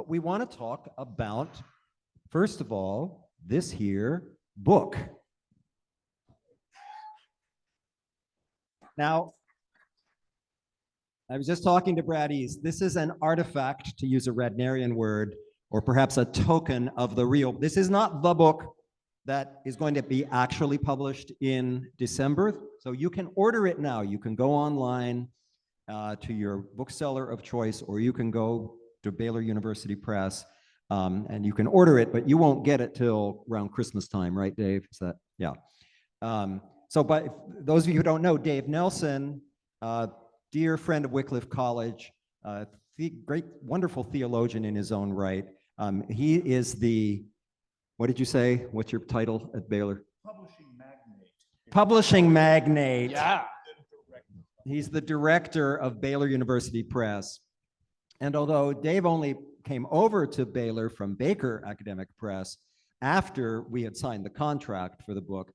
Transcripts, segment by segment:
but we want to talk about, first of all, this here book. Now, I was just talking to Brad East. This is an artifact, to use a Radnerian word, or perhaps a token of the real. This is not the book that is going to be actually published in December. So you can order it now. You can go online to your bookseller of choice, or you can go to Baylor University Press and you can order it, but you won't get it till around Christmas time, right, Dave? Is that, yeah. So, but those of you who don't know, Dave Nelson, dear friend of Wycliffe College, great, wonderful theologian in his own right. He is the, what did you say? What's your title at Baylor? Publishing magnate. Publishing magnate. Yeah. He's the director of Baylor University Press. And although Dave only came over to Baylor from Baker Academic Press after we had signed the contract for the book,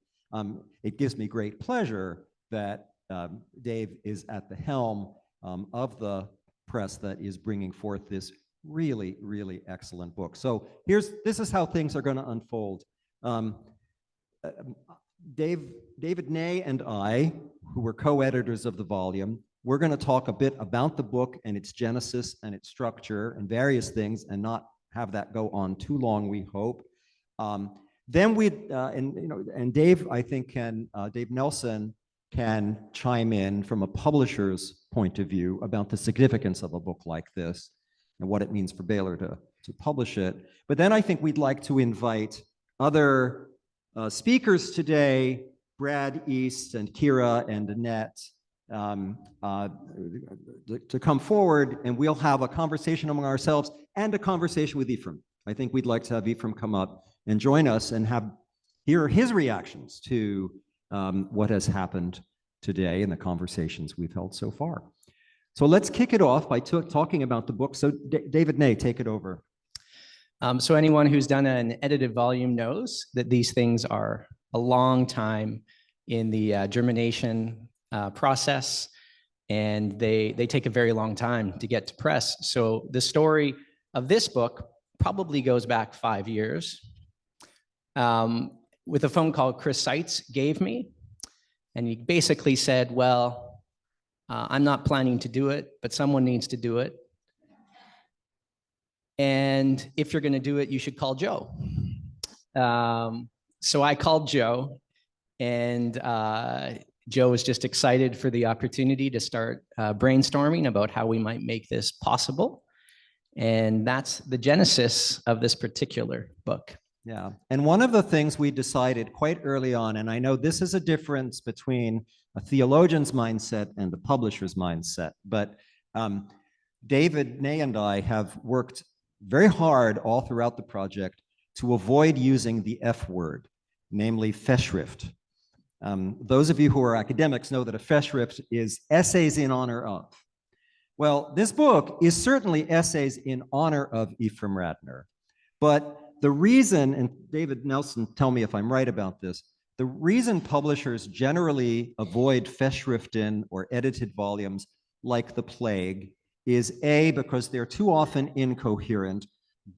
it gives me great pleasure that Dave is at the helm of the press that is bringing forth this really, really excellent book. So this is how things are going to unfold. David Ney and I, who were co-editors of the volume, we're going to talk a bit about the book and its genesis and its structure and various things, and not have that go on too long, we hope. Then and Dave, I think, Dave Nelson can chime in from a publisher's point of view about the significance of a book like this and what it means for Baylor to publish it. But then I think we'd like to invite other speakers today, Brad East and Kira and Annette, to come forward, and we'll have a conversation among ourselves and a conversation with Ephraim. I think we'd like to have Ephraim come up and join us and hear his reactions to what has happened today and the conversations we've held so far. So let's kick it off by talking about the book. So David Ney, take it over. So anyone who's done an edited volume knows that these things are a long time in the germination process, and they take a very long time to get to press. So the story of this book probably goes back 5 years. With a phone call Chris Seitz gave me, and he basically said, well, I'm not planning to do it, but someone needs to do it. And if you're going to do it, you should call Joe. So I called Joe, and Joe was just excited for the opportunity to start brainstorming about how we might make this possible. And that's the genesis of this particular book. Yeah, and one of the things we decided quite early on, and I know this is a difference between a theologian's mindset and the publisher's mindset, but David Ney and I have worked very hard all throughout the project to avoid using the F word, namely Festschrift. Those of you who are academics know that a Festschrift is essays in honor of. Well, this book is certainly essays in honor of Ephraim Radner, but the reason, and David Nelson, tell me if I'm right about this, the reason publishers generally avoid Festschriften or edited volumes like the plague is A, because they're too often incoherent,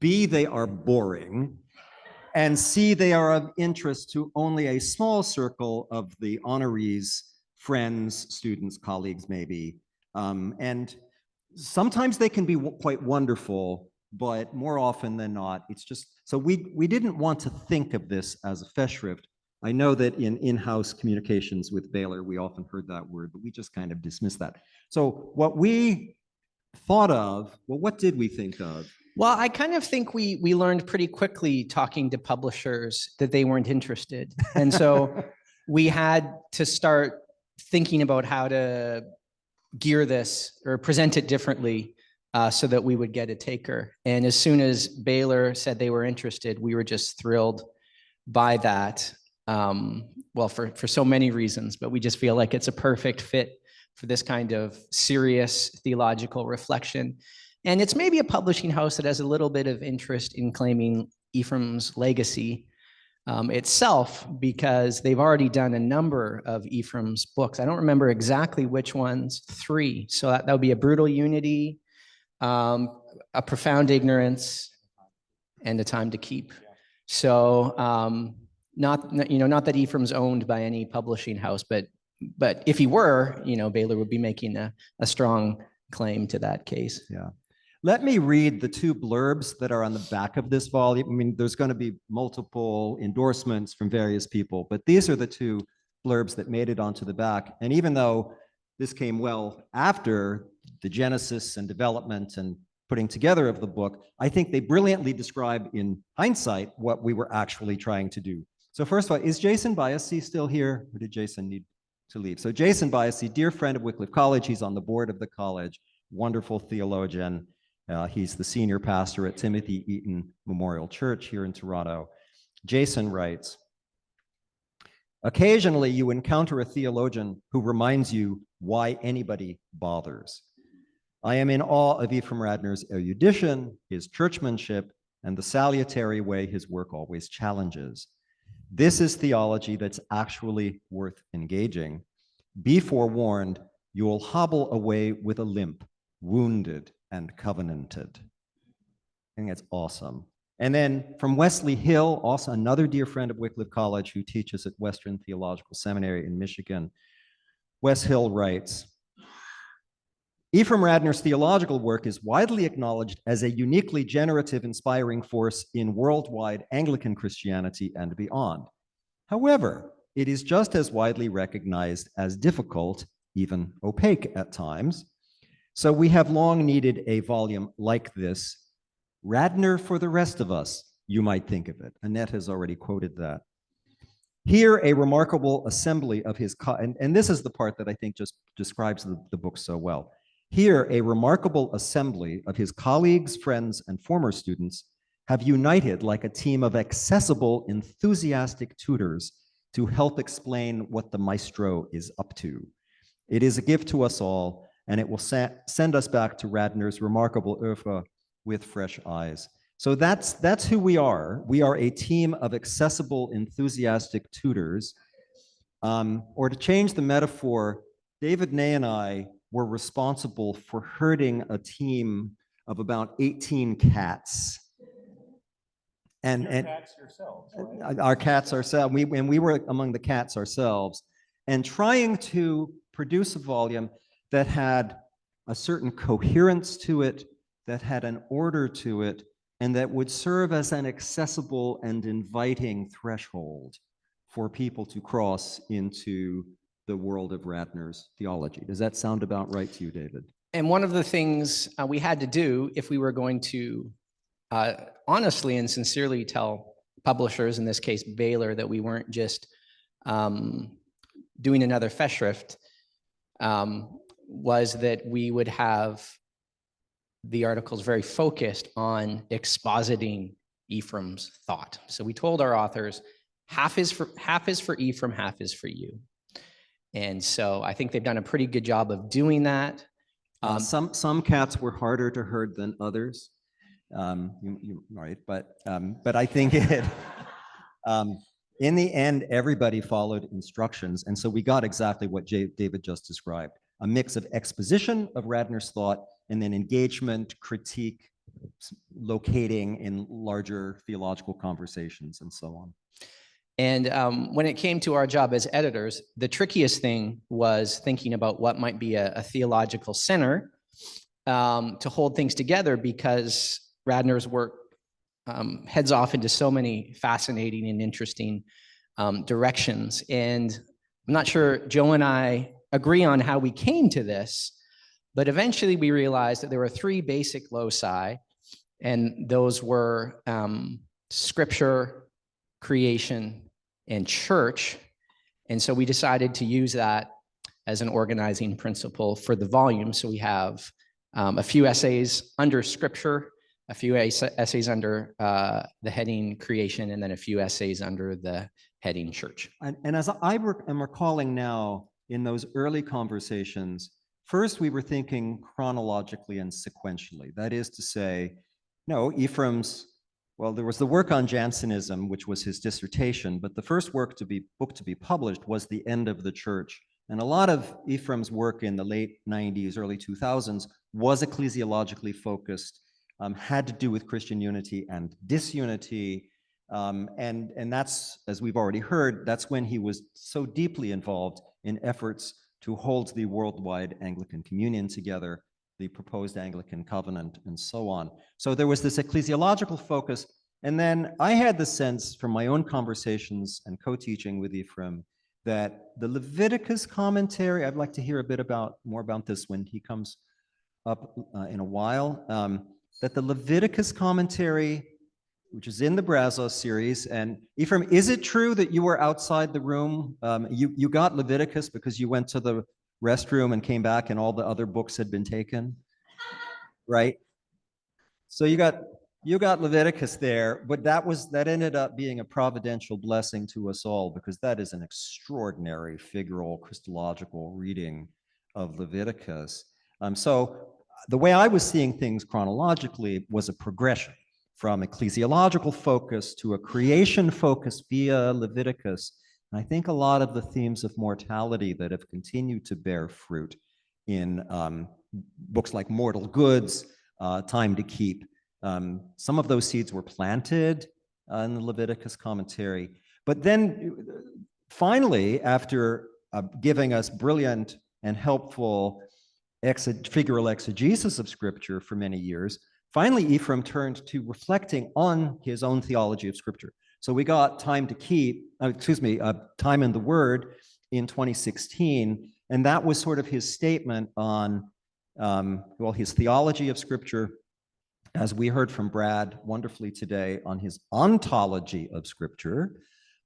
B, they are boring, and C, they are of interest to only a small circle of the honorees, friends, students, colleagues, maybe. And sometimes they can be quite wonderful, but more often than not, it's just, so we didn't want to think of this as a Festschrift. I know that in-house communications with Baylor, we often heard that word, but we just kind of dismissed that. So what we thought of, well, what did we think of? Well, I kind of think we learned pretty quickly talking to publishers that they weren't interested. And so we had to start thinking about how to gear this or present it differently so that we would get a taker. And as soon as Baylor said they were interested, we were just thrilled by that. Well, for so many reasons, but we just feel like it's a perfect fit for this kind of serious theological reflection. And it's maybe a publishing house that has a little bit of interest in claiming Ephraim's legacy itself, because they've already done a number of Ephraim's books. I don't remember exactly which ones, 3. So that would be A Brutal Unity, a profound ignorance, and a time to keep. So not that Ephraim's owned by any publishing house, but if he were, Baylor would be making a strong claim to that case. Yeah. Let me read the two blurbs that are on the back of this volume. I mean, there's going to be multiple endorsements from various people, but these are the two blurbs that made it onto the back. And even though this came well after the genesis and development and putting together of the book, I think they brilliantly describe in hindsight what we were actually trying to do. So first of all, is Jason Biasi still here, or did Jason need to leave? So Jason Biasi, dear friend of Wycliffe College, he's on the board of the college, wonderful theologian. He's the senior pastor at Timothy Eaton Memorial Church here in Toronto. Jason writes, occasionally you encounter a theologian who reminds you why anybody bothers. I am in awe of Ephraim Radner's erudition, his churchmanship, and the salutary way his work always challenges. This is theology that's actually worth engaging. Be forewarned, you will hobble away with a limp, wounded and covenanted. I think that's awesome. And then from Wesley Hill, also another dear friend of Wycliffe College who teaches at Western Theological Seminary in Michigan, Wes Hill writes, Ephraim Radner's theological work is widely acknowledged as a uniquely generative, inspiring force in worldwide Anglican Christianity and beyond. However, it is just as widely recognized as difficult, even opaque at times. So we have long needed a volume like this. Radner for the rest of us, you might think of it. Annette has already quoted that. Here, a remarkable assembly of his, and this is the part that I think just describes the book so well. Here, a remarkable assembly of his colleagues, friends, and former students have united like a team of accessible, enthusiastic tutors to help explain what the maestro is up to. It is a gift to us all, and it will send us back to Radner's remarkable oeuvre with fresh eyes. So that's who we are. We are a team of accessible, enthusiastic tutors. Or to change the metaphor, David Ney and I were responsible for herding a team of about 18 cats. And cats yourselves, right? Our cats ourselves. We were among the cats ourselves, and trying to produce a volume that had a certain coherence to it, that had an order to it, and that would serve as an accessible and inviting threshold for people to cross into the world of Radner's theology. Does that sound about right to you, David? And one of the things we had to do if we were going to honestly and sincerely tell publishers, in this case Baylor, that we weren't just doing another Festschrift, was that we would have the articles very focused on expositing Ephraim's thought. So we told our authors, half is for Ephraim, half is for you. And so I think they've done a pretty good job of doing that. Some cats were harder to herd than others. Right, but I think it. In the end, everybody followed instructions, and so we got exactly what David just described: a mix of exposition of Radner's thought, and then engagement, critique, locating in larger theological conversations, and so on. And when it came to our job as editors, the trickiest thing was thinking about what might be a theological center to hold things together, because Radner's work heads off into so many fascinating and interesting directions. And I'm not sure Joe and I agree on how we came to this, but eventually we realized that there were three basic loci, and those were scripture, creation, and church. And so we decided to use that as an organizing principle for the volume. So we have a few essays under scripture, a few essays under the heading creation, and then a few essays under the heading church. And as I am recalling now, in those early conversations, first we were thinking chronologically and sequentially. That is to say, no, Ephraim's, well, there was the work on Jansenism, which was his dissertation, but the first book to be published was The End of the Church, And a lot of Ephraim's work in the late 90s, early 2000s was ecclesiologically focused, had to do with Christian unity and disunity. And that's, as we've already heard, that's when he was so deeply involved in efforts to hold the worldwide Anglican communion together, the proposed Anglican covenant, and so on. So there was this ecclesiological focus. And then I had the sense from my own conversations and co-teaching with Ephraim that the Leviticus commentary, I'd like to hear a bit more about this when he comes up in a while, that the Leviticus commentary, which is in the Brazos series, and Ephraim, is it true that you were outside the room? You got Leviticus because you went to the restroom and came back and all the other books had been taken, right? So you got Leviticus there, but that ended up being a providential blessing to us all, because that is an extraordinary figural Christological reading of Leviticus. So the way I was seeing things chronologically was a progression from ecclesiological focus to a creation focus via Leviticus. And I think a lot of the themes of mortality that have continued to bear fruit in books like Mortal Goods, Time to Keep, some of those seeds were planted in the Leviticus commentary. But then finally, after giving us brilliant and helpful figural exegesis of Scripture for many years, finally Ephraim turned to reflecting on his own theology of Scripture. So we got Time to Keep, Time in the Word in 2016, and that was sort of his statement on, his theology of Scripture, as we heard from Brad wonderfully today, on his ontology of Scripture.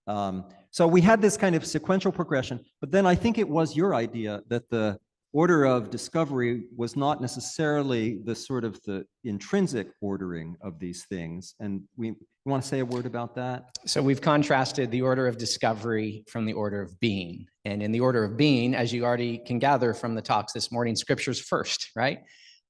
So we had this kind of sequential progression, but then I think it was your idea that the order of discovery was not necessarily the sort of the intrinsic ordering of these things. And we want to say a word about that? So we've contrasted the order of discovery from the order of being. And in the order of being, as you already can gather from the talks this morning, Scripture's first, right?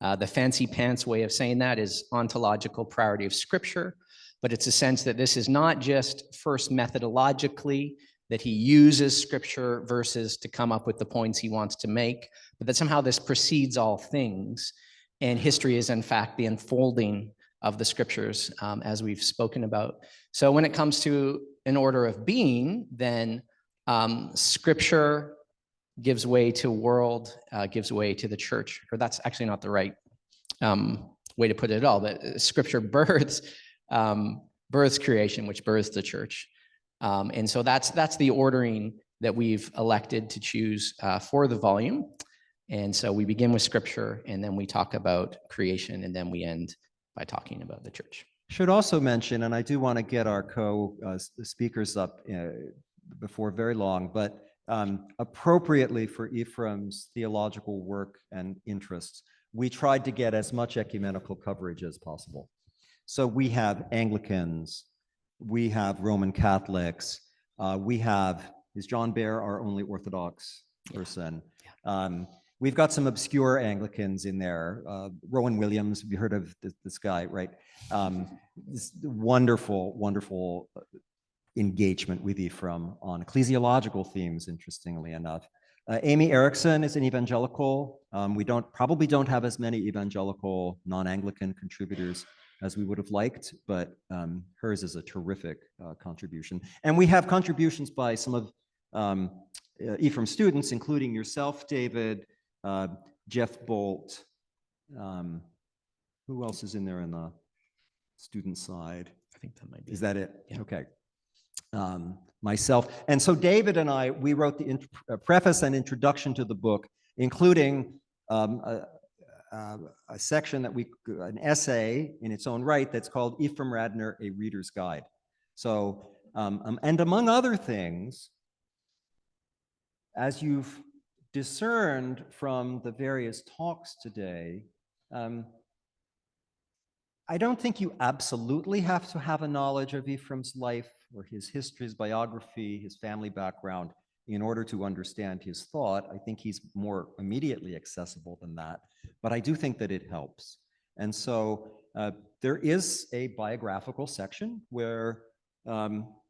The fancy pants way of saying that is ontological priority of Scripture, but it's a sense that this is not just first methodologically, that he uses Scripture verses to come up with the points he wants to make, but that somehow this precedes all things, and history is in fact the unfolding of the Scriptures, as we've spoken about. So when it comes to an order of being, then Scripture gives way to world, gives way to the church, or that's actually not the right way to put it at all, but Scripture births creation, which births the church. And so that's the ordering that we've elected to choose for the volume. And so we begin with Scripture, and then we talk about creation, and then we end by talking about the church. Should also mention, and I do want to get our co-speakers up before very long, but appropriately for Ephraim's theological work and interests, we tried to get as much ecumenical coverage as possible. So we have Anglicans, we have Roman Catholics, is John Baer our only Orthodox person? Yeah. We've got some obscure Anglicans in there. Rowan Williams, have you heard of this guy, right? This wonderful, wonderful engagement with Ephraim on ecclesiological themes, interestingly enough. Amy Erickson is an evangelical. We probably don't have as many evangelical non-Anglican contributors as we would have liked, but hers is a terrific contribution. And we have contributions by some of Ephraim's students, including yourself, David, Jeff Bolt. Who else is in there on the student side? I think that might be. Is that it? Yeah. Okay. Myself. And so David and I, we wrote the preface and introduction to the book, including a section an essay in its own right that's called Ephraim Radner, A Reader's Guide. So, and among other things, as you've discerned from the various talks today, I don't think you absolutely have to have a knowledge of Ephraim's life or his history, his biography, his family background in order to understand his thought. I think he's more immediately accessible than that, but I do think that it helps. And so there is a biographical section where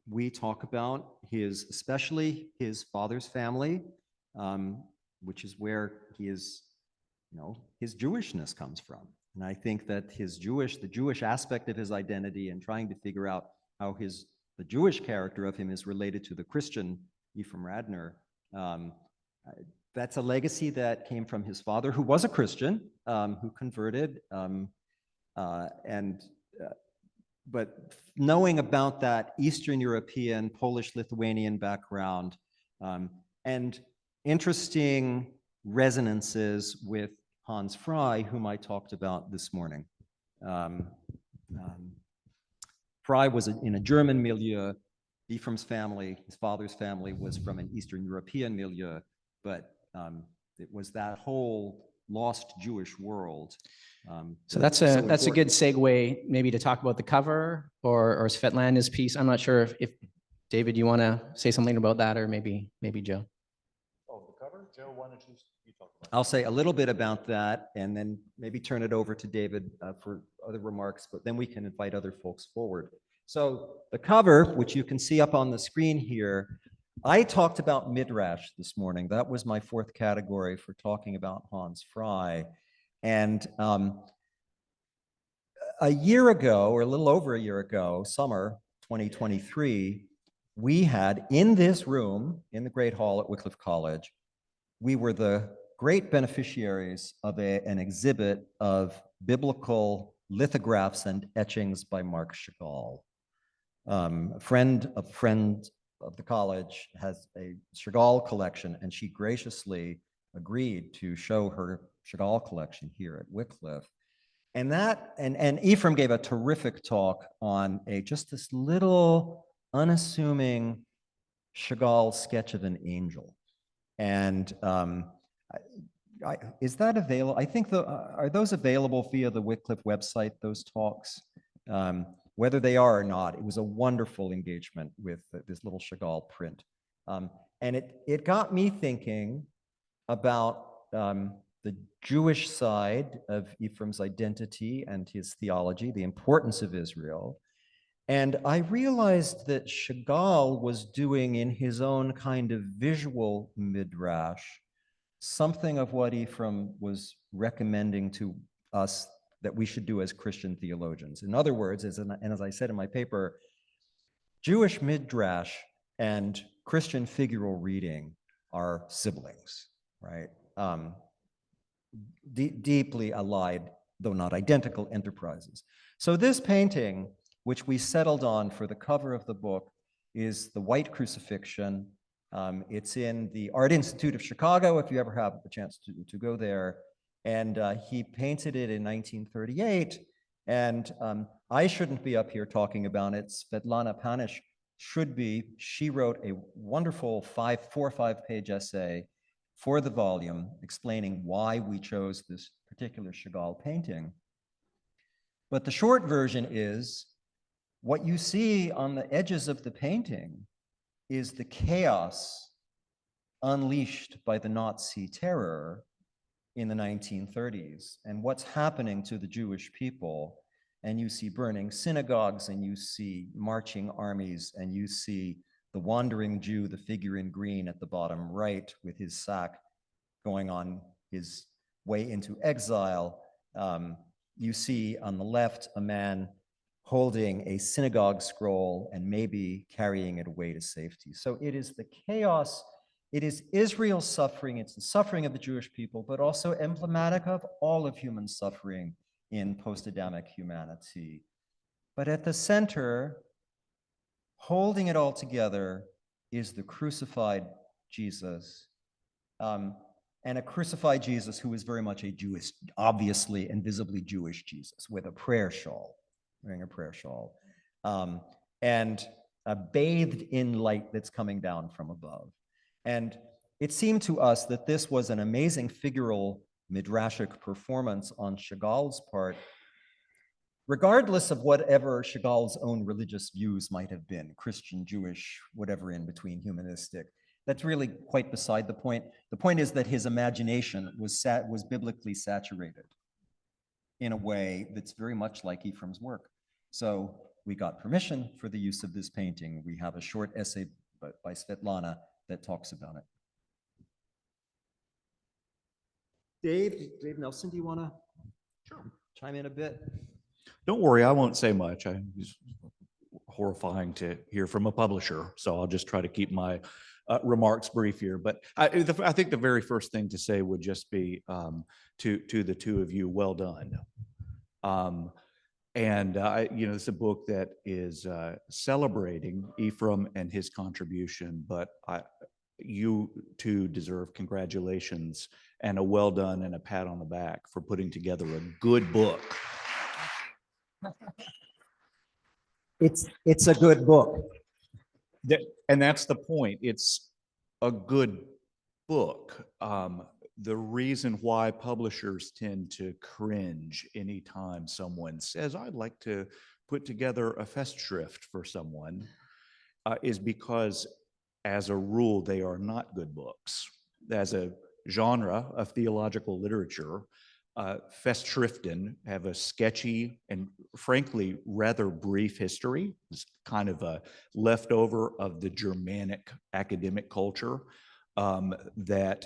we talk about especially his father's family, which is where he is, his Jewishness comes from. And I think that the Jewish aspect of his identity and trying to figure out how the Jewish character of him is related to the Christian Ephraim Radner, that's a legacy that came from his father, who was a Christian, who converted, but knowing about that Eastern European, Polish-Lithuanian background, and interesting resonances with Hans Frey, whom I talked about this morning. Frey was in a German milieu. Ephraim's family, his father's family, was from an Eastern European milieu, but it was that whole lost Jewish world. So that's a good segue maybe to talk about the cover or Svetlana's piece. I'm not sure if David, you want to say something about that, or maybe Joe. Oh, the cover, Joe. Why don't you talk about? I'll say a little bit about that, and then maybe turn it over to David for other remarks. But then we can invite other folks forward. So the cover, which you can see up on the screen here, I talked about Midrash this morning. That was my fourth category for talking about Hans Frey. And a year ago, or a little over a year ago, summer 2023, we had in this room, in the Great Hall at Wycliffe College, we were the great beneficiaries of an exhibit of biblical lithographs and etchings by Marc Chagall. A friend of the college has a Chagall collection, and she graciously agreed to show her Chagall collection here at Wycliffe. And Ephraim gave a terrific talk on just this little unassuming Chagall sketch of an angel. And is that available? I think are those available via the Wycliffe website, those talks? Whether they are or not, it was a wonderful engagement with this little Chagall print. And it got me thinking about the Jewish side of Ephraim's identity and his theology, the importance of Israel. And I realized that Chagall was doing in his own kind of visual midrash something of what Ephraim was recommending to us that we should do as Christian theologians. In other words, as I said in my paper, Jewish midrash and Christian figural reading are siblings, right? Deeply allied, though not identical, enterprises. So this painting, which we settled on for the cover of the book, is the White Crucifixion. It's in the Art Institute of Chicago, if you ever have the chance to go there. And he painted it in 1938. And I shouldn't be up here talking about it. Svetlana Panish should be. She wrote a wonderful 4 or 5 page essay for the volume explaining why we chose this particular Chagall painting. But the short version is what you see on the edges of the painting is the chaos unleashed by the Nazi terror in the 1930s and what's happening to the Jewish people. And you see burning synagogues, and you see marching armies, and you see the wandering Jew, the figure in green at the bottom right with his sack going on his way into exile. You see on the left a man holding a synagogue scroll and maybe carrying it away to safety. So it is the chaos, it is Israel's suffering, it's the suffering of the Jewish people, but also emblematic of all of human suffering in post-Adamic humanity. But at the center, holding it all together, is the crucified Jesus. And a crucified Jesus who is very much a Jewish, obviously and visibly Jewish Jesus, with a prayer shawl, wearing a prayer shawl, and bathed in light that's coming down from above. And it seemed to us that this was an amazing figural midrashic performance on Chagall's part, regardless of whatever Chagall's own religious views might have been, Christian, Jewish, whatever in between, humanistic. That's really quite beside the point. The point is that his imagination was biblically saturated in a way that's very much like Ephraim's work. So we got permission for the use of this painting. We have a short essay by Svetlana that talks about it. Dave Nelson, do you want to chime in a bit? Don't worry, I won't say much. It's horrifying to hear from a publisher, so I'll just try to keep my remarks brief here. But I think the very first thing to say would just be to the two of you, well done. It's a book that is celebrating Ephraim and his contribution, but you two deserve congratulations and a well done and a pat on the back for putting together a good book. It's a good book. And that's the point. It's a good book. The reason why publishers tend to cringe anytime someone says, I'd like to put together a Festschrift for someone, is because, as a rule, they are not good books. As a genre of theological literature, Festschriften have a sketchy and frankly rather brief history. It's kind of a leftover of the Germanic academic culture that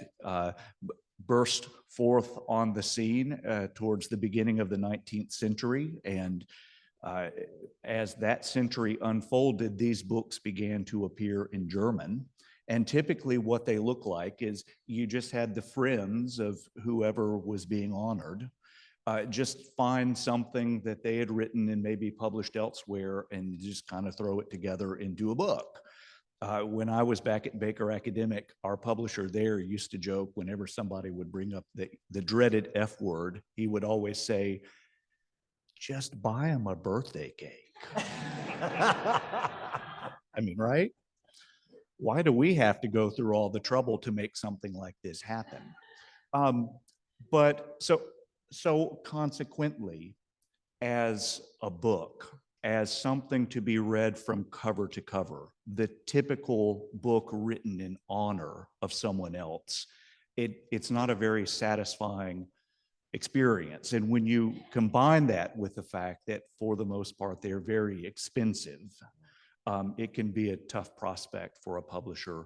burst forth on the scene towards the beginning of the 19th century. And as that century unfolded, these books began to appear in German. And typically what they look like is you just had the friends of whoever was being honored just find something that they had written and maybe published elsewhere and just kind of throw it together into a book. When I was back at Baker Academic, our publisher there used to joke whenever somebody would bring up the dreaded F word, he would always say, just buy them a birthday cake. I mean, right? Why do we have to go through all the trouble to make something like this happen? But so consequently, as a book, as something to be read from cover to cover, the typical book written in honor of someone else, it's not a very satisfying experience. And when you combine that with the fact that for the most part, they're very expensive, it can be a tough prospect for a publisher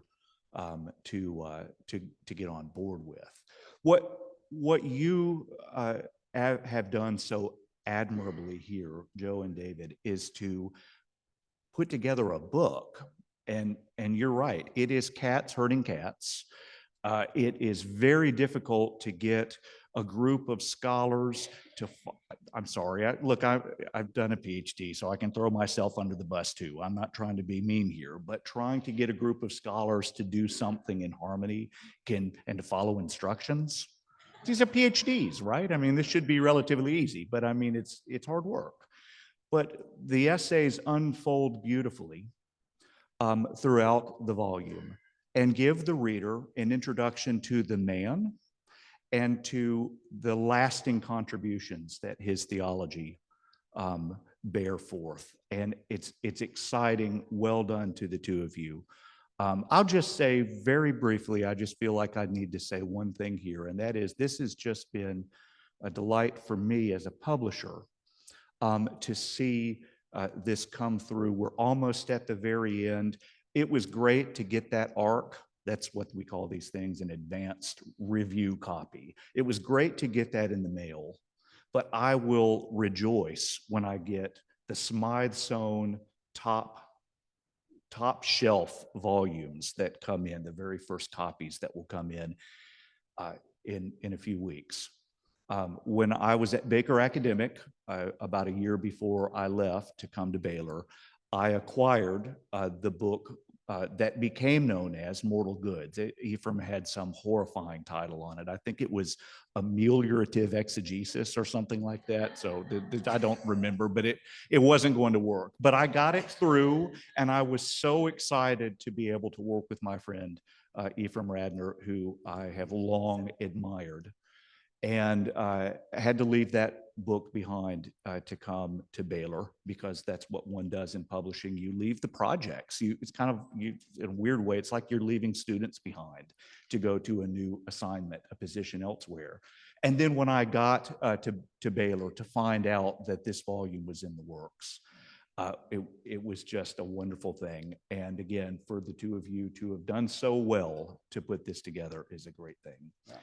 to get on board with. What you have done so admirably here, Joe and David, is to put together a book. And you're right, it is cats herding cats. It is very difficult to get a group of scholars to, I'm sorry, I've done a PhD, so I can throw myself under the bus too. I'm not trying to be mean here, but trying to get a group of scholars to do something in harmony and to follow instructions. These are PhDs, right? I mean, this should be relatively easy, but I mean, it's hard work. But the essays unfold beautifully throughout the volume and give the reader an introduction to the man and to the lasting contributions that his theology bear forth. And it's exciting. Well done to the two of you. I'll just say very briefly, I just feel like I need to say one thing here, and that is this has just been a delight for me as a publisher to see this come through. We're almost at the very end. It was great to get that ARC. That's what we call these things, an advanced review copy. It was great to get that in the mail, but I will rejoice when I get the Smythsonian top shelf volumes that come in, the very first copies that will come in a few weeks. When I was at Baker Academic, about a year before I left to come to Baylor, I acquired the book that became known as Mortal Goods. Ephraim had some horrifying title on it. I think it was Ameliorative Exegesis or something like that. So I don't remember, but it wasn't going to work. But I got it through, and I was so excited to be able to work with my friend Ephraim Radner, who I have long admired. And I had to leave that book behind to come to Baylor, because that's what one does in publishing. You leave the projects. It's kind of, in a weird way, it's like you're leaving students behind to go to a new assignment, a position elsewhere. And then when I got to Baylor to find out that this volume was in the works, it was just a wonderful thing. And again, for the two of you to have done so well to put this together is a great thing.